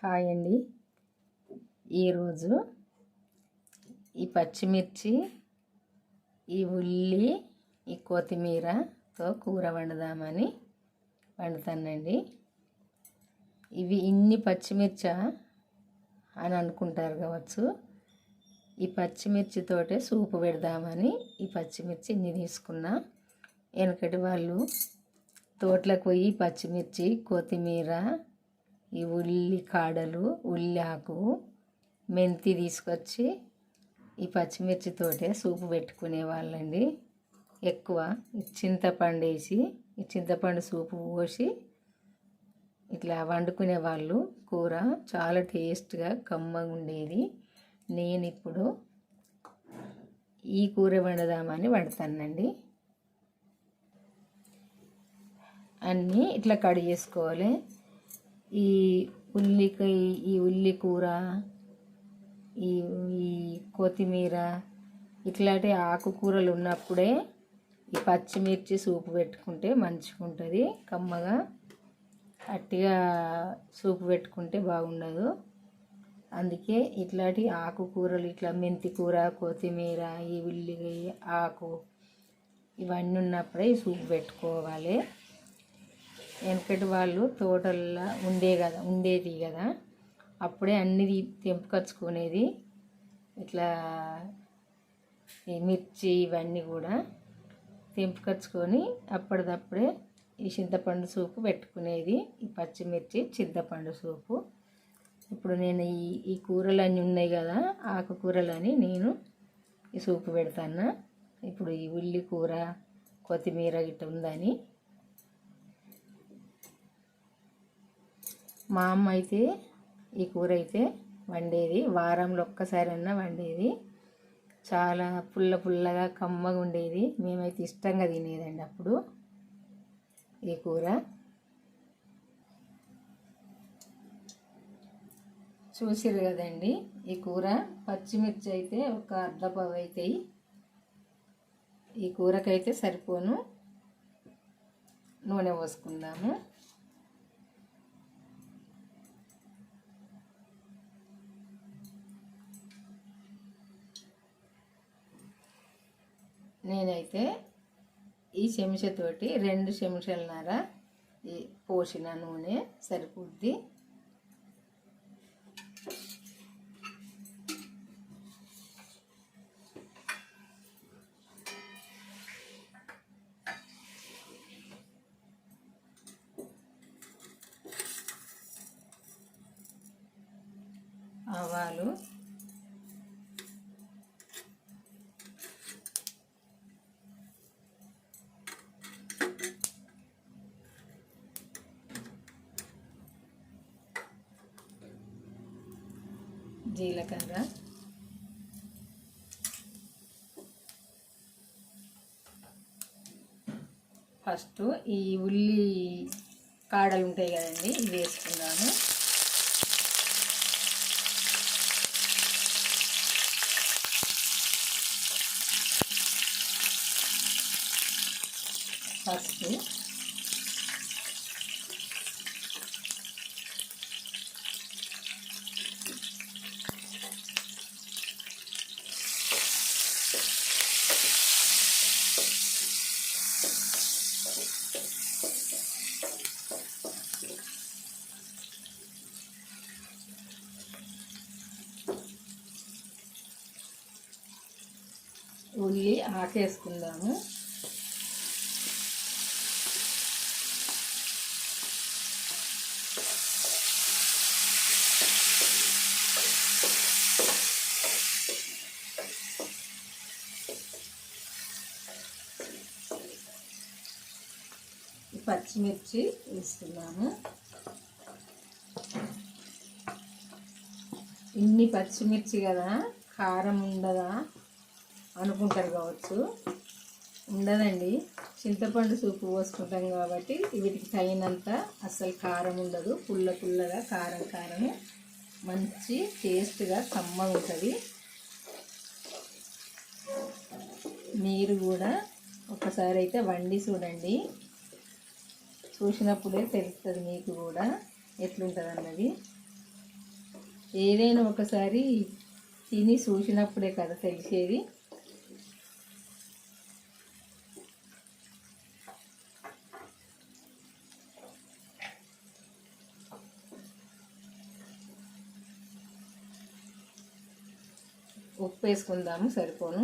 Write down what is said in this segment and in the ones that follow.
Hi అండి. ఈరోజు ఈ పచ్చిమిర్చి, ఈ ఉల్లి, ఈ కొత్తిమీరతో కూర వండుదామని వండుతానండి. ఇవి ఇన్ని పచ్చిమిర్చా అని అనుకుంటారు కావచ్చు. ఈ పచ్చిమిర్చితోటే సూపు పెడదామని ఈ పచ్చిమిర్చి ఇన్ని తీసుకున్నా. వెనకటి వాళ్ళు తోటలకు పోయి పచ్చిమిర్చి, కొత్తిమీర, ఈ ఉల్లి కాడలు, ఉల్లి ఆకు, మెంతి తీసుకొచ్చి ఈ పచ్చిమిర్చితోటే సూపు పెట్టుకునే వాళ్ళండి. ఎక్కువ చింతపండు వేసి ఈ చింతపండు సూపు పోసి ఇట్లా వండుకునే వాళ్ళు. కూర చాలా టేస్ట్గా కమ్మగా ఉండేది. నేను ఇప్పుడు ఈ కూర వండుదామని వండుతానండి. అన్నీ ఇట్లా కడిగి చేసుకోవాలి. ఈ ఉల్లి కూర, ఈ కొత్తిమీర ఇట్లాంటి ఆకుకూరలు ఉన్నప్పుడే ఈ పచ్చిమిర్చి సూపు పెట్టుకుంటే మంచిగా ఉంటుంది. కమ్మగా గట్టిగా సూపు పెట్టుకుంటే బాగుండదు. అందుకే ఇట్లాంటి ఆకుకూరలు, ఇట్లా మెంతి కూర, కొత్తిమీర, ఈ ఉల్లి ఆకు ఇవన్నీ ఉన్నప్పుడే ఈ సూపు పెట్టుకోవాలి. వెనకటి వాళ్ళు తోటల్లో ఉండేది కదా, అప్పుడే అన్నీ తెంపుకొచ్చుకునేది. ఇట్లా ఈ మిర్చి ఇవన్నీ కూడా తెంపుకొచ్చుకొని అప్పటిదప్పుడే ఈ చింతపండు సూపు పెట్టుకునేది. ఈ పచ్చిమిర్చి చింతపండు సూపు. ఇప్పుడు నేను ఈ కూరలన్నీ ఉన్నాయి కదా, ఆకుకూరలని నేను ఈ సూపు పెడతాను. ఇప్పుడు ఈ ఉల్లి కూర, కొత్తిమీర గిట్ట ఉందని. మా అమ్మ అయితే ఈ కూర అయితే వండేది, వారంలో ఒక్కసారన్నా వండేది. చాలా పుల్లగా కమ్మగా ఉండేది. మేమైతే ఇష్టంగా తినేదండి అప్పుడు ఈ కూర. చూసిరు కదండి, ఈ కూర పచ్చిమిర్చి అయితే ఒక అర్ధపావు అవుతాయి. ఈ కూరకైతే సరిపోను. నూనె పోసుకుందాము. నేనైతే ఈ చెంచాతోటి 2 చెంచాలన్నర పోసిన నూనె సరిపోద్ది. ఆవాలు, జీలకర్ర, ఫస్ట్ ఈ ఉల్లి కాడలు ఉంటాయి కదండి, ఇవి వేసుకుందాము. పసుపు, ఉల్లి ఆకేసుకుందాము. పచ్చిమిర్చి వేసుకున్నాము. ఇన్ని పచ్చిమిర్చి కదా, కారం ఉండదా అనుకుంటారు కావచ్చు. ఉండదండి, చింతపండు సూపు పోసుకుంటాం కాబట్టి వీటికి తగినంత అస్సలు కారం ఉండదు. పుల్లగా కారం మంచి టేస్ట్గా కమ్మగా ఉంటుంది. మీరు కూడా ఒకసారి అయితే వండి చూడండి. చూసినప్పుడే తెలుస్తుంది మీకు కూడా ఎట్లుంటుంది అన్నది. ఏదైనా ఒకసారి తిని చూసినప్పుడే కదా తెలిసేది. ఉప్పు వేసుకుందాము, సరిపోను.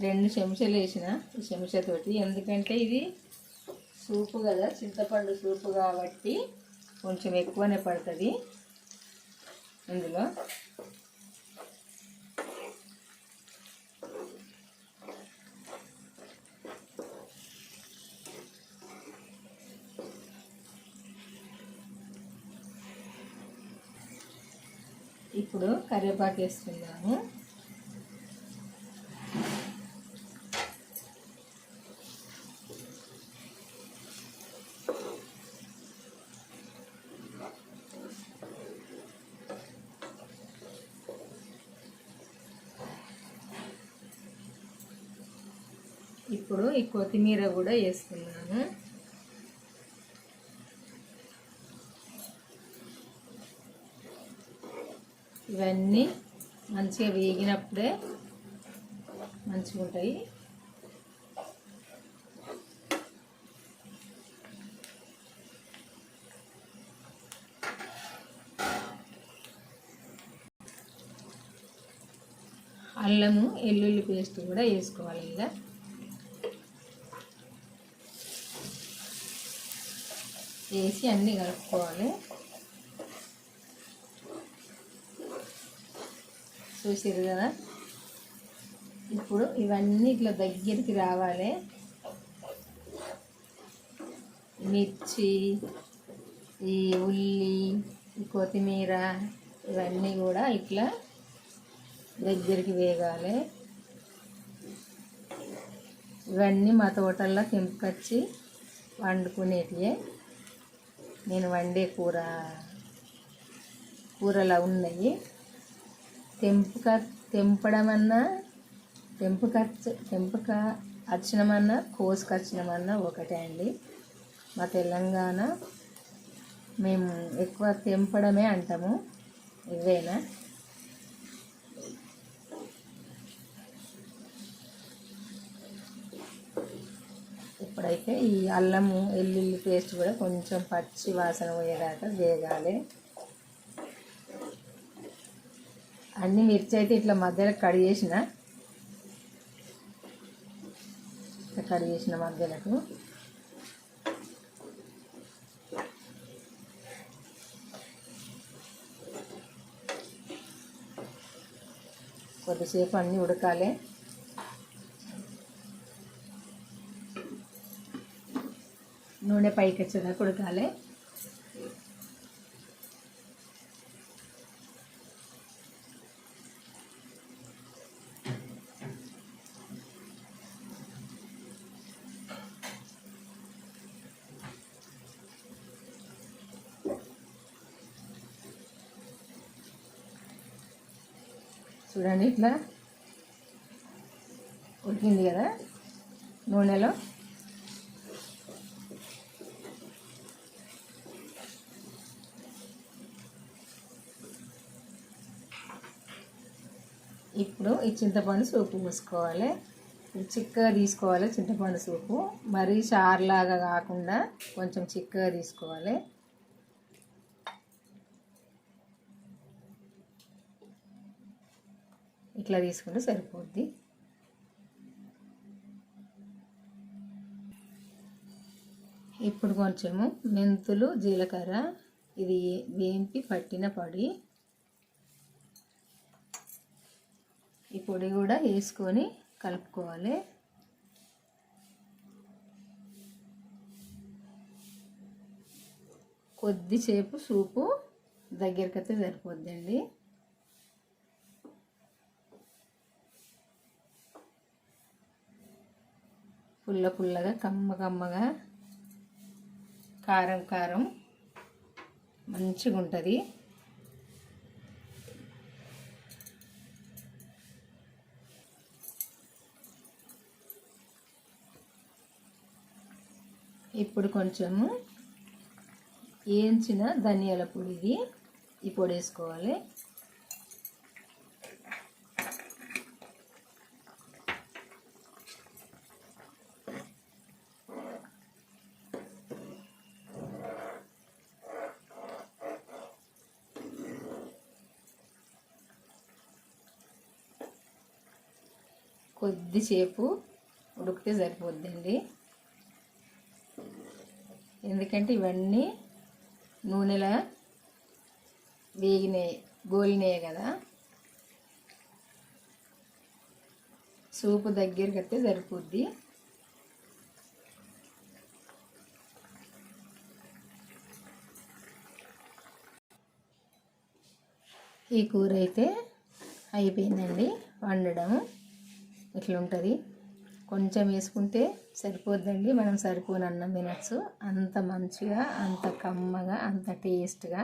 2 చెంచాలు వేసిన ఈ చెంచాతోటి, ఎందుకంటే ఇది సూపు కదా, చింతపండు సూపు కాబట్టి కొంచెం ఎక్కువనే పడుతుంది ఇందులో. ఇప్పుడు కరివేపాకు వేసుకుందాము. ఇప్పుడు ఈ కొత్తిమీర కూడా వేసుకున్నాను. ఇవన్నీ మంచిగా వేగినప్పుడే మంచిగా ఉంటాయి. అల్లము వెల్లుల్లి పేస్ట్ కూడా వేసుకోవాలి. ఇలా వేసి అన్నీ కలుపుకోవాలి. చూసారు కదా, ఇప్పుడు ఇవన్నీ ఇట్లా దగ్గరికి రావాలి. మిర్చి, ఈ ఉల్లి, ఈ కొత్తిమీర ఇవన్నీ కూడా ఇట్లా దగ్గరికి వేగాలి. ఇవన్నీ మా తోటల్లో తెంపుకొచ్చి వండుకునేటివే. నేను వండే కూరలా ఉన్నాయి. తెంపడమన్నా తెంపక వచ్చినమన్నా కోసుకొచ్చినమన్నా ఒకటే అండి. మా తెలంగాణ మేము ఎక్కువ తెంపడమే అంటాము. ఇవేనా ఇప్పుడైతే ఈ అల్లము వెల్లుల్లి పేస్ట్ కూడా కొంచెం పచ్చి వాసన పోయేదాకా వేగాలి. అన్ని మిర్చి అయితే ఇట్లా మధ్యలో కట్ చేసిన మధ్యలకు కొద్దిసేపు అన్నీ ఉడకాలి. నూనె పైకి వచ్చేదాకా ఉడకాలి. చూడండి, ఇట్లా ఉడికింది కదా నూనెలో. ఇప్పుడు ఈ చింతపండు సూపు పోసుకోవాలి. చిక్కగా తీసుకోవాలి చింతపండు సూపు. మరీ చారులాగా కాకుండా కొంచెం చిక్కగా తీసుకోవాలి. ఇట్లా తీసుకుంటే సరిపోద్ది. ఇప్పుడు కొంచెము మెంతులు, జీలకర్ర ఇది వేంపి పట్టిన పొడి, ఈ పొడి కూడా వేసుకొని కలుపుకోవాలి. కొద్దిసేపు సూపు దగ్గరికైతే సరిపోద్దండి. పుల్లగా కమ్మగా కారం మంచిగా ఉంటుంది. ఇప్పుడు కొంచెము వేయించిన ధనియాల పొడి ఇది. ఈ పొడి వేసుకోవాలి. కొద్దిసేపు ఉడికితే సరిపోద్దండి. ఎందుకంటే ఇవన్నీ నూనెలా వేగినాయి, గోలినాయి కదా. సూపు దగ్గరికి వస్తే సరిపోద్ది. ఈ కూర అయితే అయిపోయిందండి వండడం. ఇట్లా ఉంటుంది. కొంచెం వేసుకుంటే సరిపోద్దండి. మనం సరిపోని అన్నం తినచ్చు. అంత మంచిగా, అంత కమ్మగా, అంత టేస్ట్గా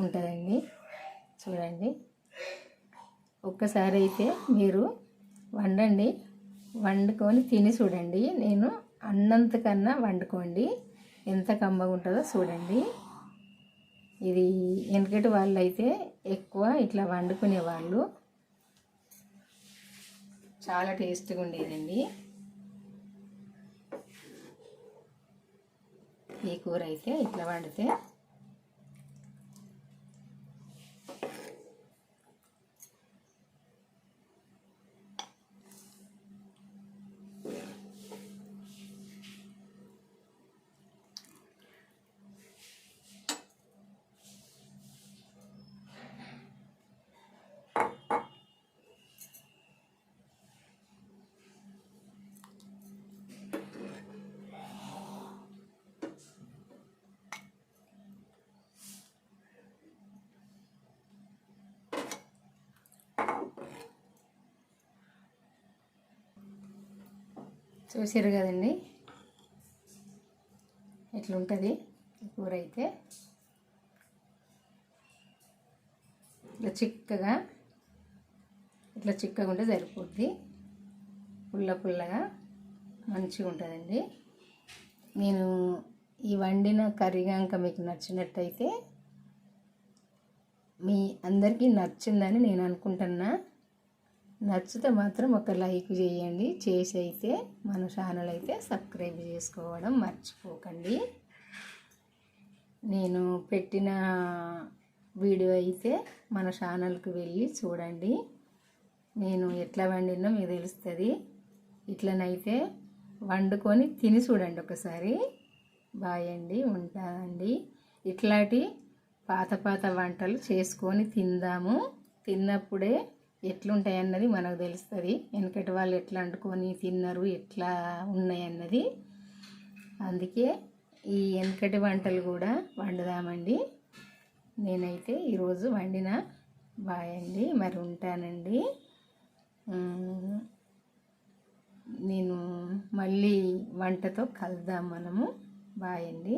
ఉంటుందండి. చూడండి, ఒక్కసారి అయితే మీరు వండండి, వండుకొని తిని చూడండి. నేను అన్నంతకన్నా వండుకోండి, ఎంత కమ్మగా ఉంటుందో చూడండి. ఇది వెనకటి వాళ్ళు అయితే ఎక్కువ ఇట్లా వండుకునేవాళ్ళు. చాలా టేస్ట్గా ఉండేదండి ఈ కూర అయితే ఇట్లా వండితే. చూసారు కదండి, ఎట్లుంటుంది కూర అయితే. ఇట్లా చిక్కగా ఉంటే సరిపోద్ది. పుల్లగా మంచిగా ఉంటుందండి. నేను ఈ వండిన కర్రీ కనుక మీకు నచ్చినట్టయితే, మీ అందరికీ నచ్చిందని నేను అనుకుంటున్నా. నచ్చితే మాత్రం ఒక లైక్ చేయండి. చేసి అయితే మన ఛానల్ అయితే సబ్స్క్రైబ్ చేసుకోవడం మర్చిపోకండి. నేను పెట్టిన వీడియో అయితే మన ఛానల్కి వెళ్ళి చూడండి. నేను ఎట్లా వండినో మీకు తెలుస్తుంది. ఇట్లనైతే వండుకొని తిని చూడండి ఒకసారి. బాయ్ అండి, ఉంటానండి. ఇట్లాంటి పాత వంటలు చేసుకొని తిందాము. తిన్నప్పుడే ఎట్లుంటాయి అన్నది మనకు తెలుస్తుంది. వెనకటి వాళ్ళు ఎట్లా వండుకొని తిన్నారు, ఎట్లా ఉన్నాయి అన్నది. అందుకే ఈ వెనకటి వంటలు కూడా వండుదామండి. నేనైతే ఈరోజు వండిన. బాయ్ అండి, మరి ఉంటానండి. నేను మళ్ళీ వంటతో కలుద్దాం మనము. బాయ్ అండి.